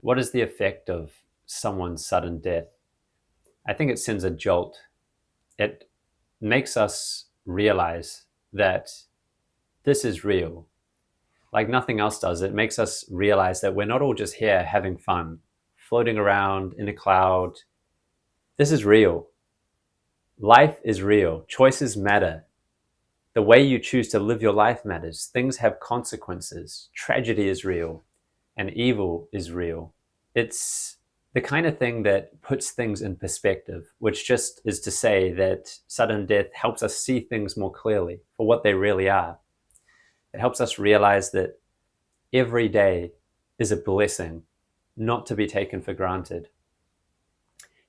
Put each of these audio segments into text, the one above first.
What is the effect of someone's sudden death? I think it sends a jolt. It makes us realize that this is real. Like nothing else does. It makes us realize that we're not all just here having fun, floating around in a cloud. This is real. Life is real. Choices matter. The way you choose to live your life matters. Things have consequences. Tragedy is real, and evil is real. It's the kind of thing that puts things in perspective, which just is to say that sudden death helps us see things more clearly for what they really are. It helps us realize that every day is a blessing, not to be taken for granted.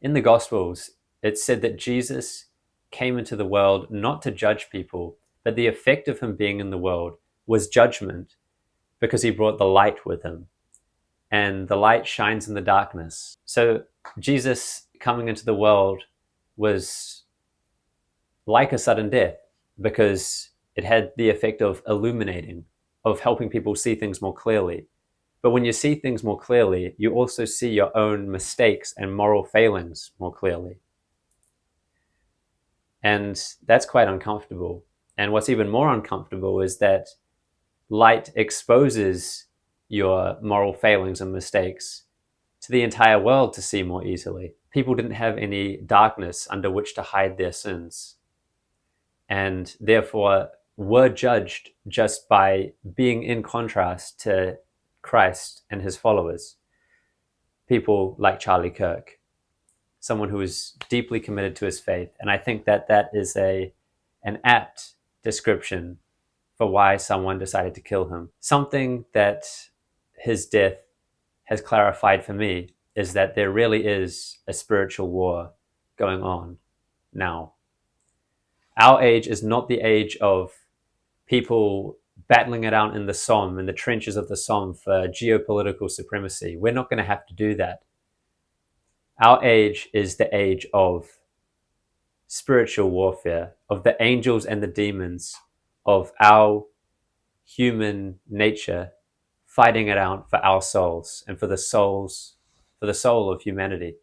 In the Gospels, it's said that Jesus came into the world not to judge people, but the effect of him being in the world was judgment because he brought the light with him. And the light shines in the darkness. So Jesus coming into the world was like a sudden death because it had the effect of illuminating, of helping people see things more clearly. But when you see things more clearly, you also see your own mistakes and moral failings more clearly. And that's quite uncomfortable. And what's even more uncomfortable is that light exposes your moral failings and mistakes to the entire world to see more easily. People didn't have any darkness under which to hide their sins, and therefore were judged just by being in contrast to Christ and his followers. People like Charlie Kirk, someone who is deeply committed to his faith. And I think that that is an apt description for why someone decided to kill him. Something that his death has clarified for me is that there really is a spiritual war going on now. Our age is not the age of people battling it out in the Somme, in the trenches of the Somme for geopolitical supremacy. We're not going to have to do that. Our age is the age of spiritual warfare, of the angels and the demons, of our human nature fighting it out for our souls and for the soul of humanity.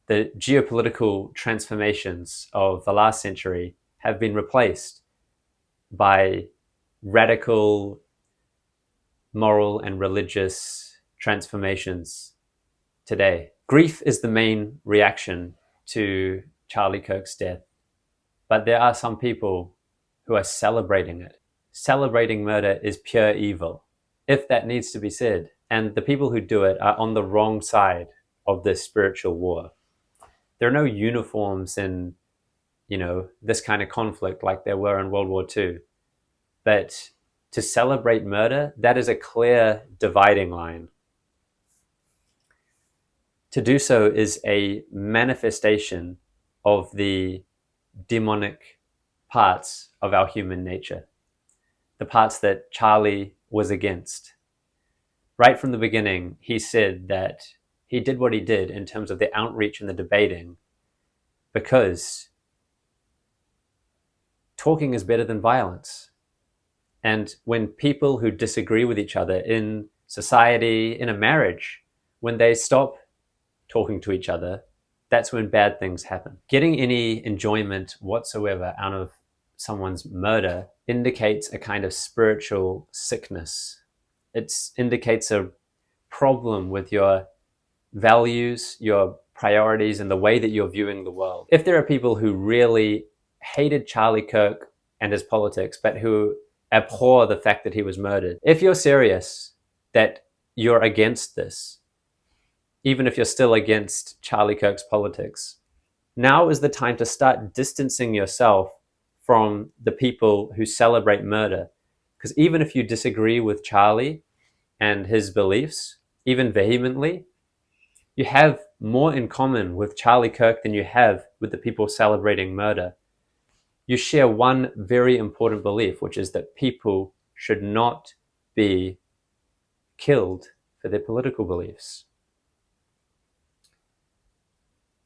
The geopolitical transformations of the last century have been replaced by radical moral and religious transformations today. Grief is the main reaction to Charlie Kirk's death, but there are some people who are celebrating it. Celebrating murder is pure evil, if that needs to be said. And the people who do it are on the wrong side of this spiritual war. There are no uniforms in, this kind of conflict like there were in World War II. But to celebrate murder, that is a clear dividing line. To do so is a manifestation of the demonic parts of our human nature, the parts that Charlie was against. Right from the beginning, he said that he did what he did in terms of the outreach and the debating because talking is better than violence. And when people who disagree with each other in society, in a marriage, when they stop talking to each other, that's when bad things happen. Getting any enjoyment whatsoever out of someone's murder indicates a kind of spiritual sickness. It indicates a problem with your values, your priorities, and the way that you're viewing the world. If there are people who really hated Charlie Kirk and his politics, but who abhor the fact that he was murdered, if you're serious that you're against this, even if you're still against Charlie Kirk's politics, now is the time to start distancing yourself from the people who celebrate murder. Because even if you disagree with Charlie and his beliefs, even vehemently, you have more in common with Charlie Kirk than you have with the people celebrating murder. You share one very important belief, which is that people should not be killed for their political beliefs.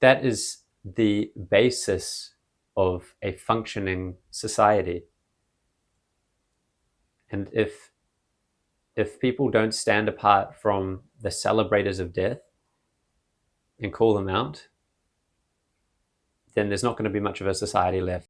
That is the basis of a functioning society. And if if people don't stand apart from the celebrators of death and call them out, then there's not going to be much of a society left.